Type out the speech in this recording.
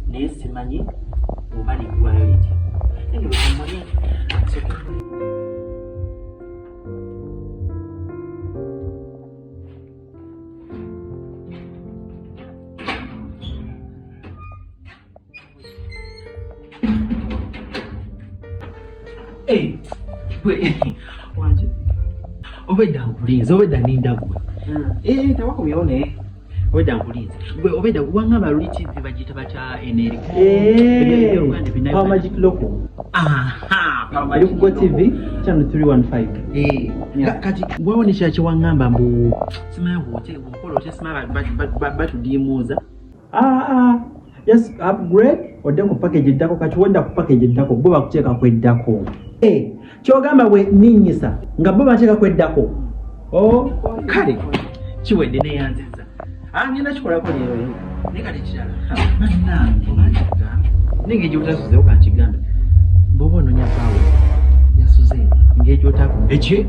Nesse mani ubali kuwayo liti ndio mmoja we wanje obeda nkulinze obeda nindagwe tawako byone obeda nkulinze gwe obeda wangaba luliti zibagita bacha NLK Power Magic Local. Power Magic Go TV channel 315. Kati waonesha chi wangamba mbu simaya wote ukolo simaya batudimuza just upgrade ode ku package dako kati wenda ku package dako bo bakucheka kweddako kyogamba we ninyisa nga bo bacheka kweddako kale chiwede ne yanziza ngenda chikola ko lero nekati kirala banange ningeje utasuze ukanchigamba bobo nonya pawe yasuze ngeje utako echi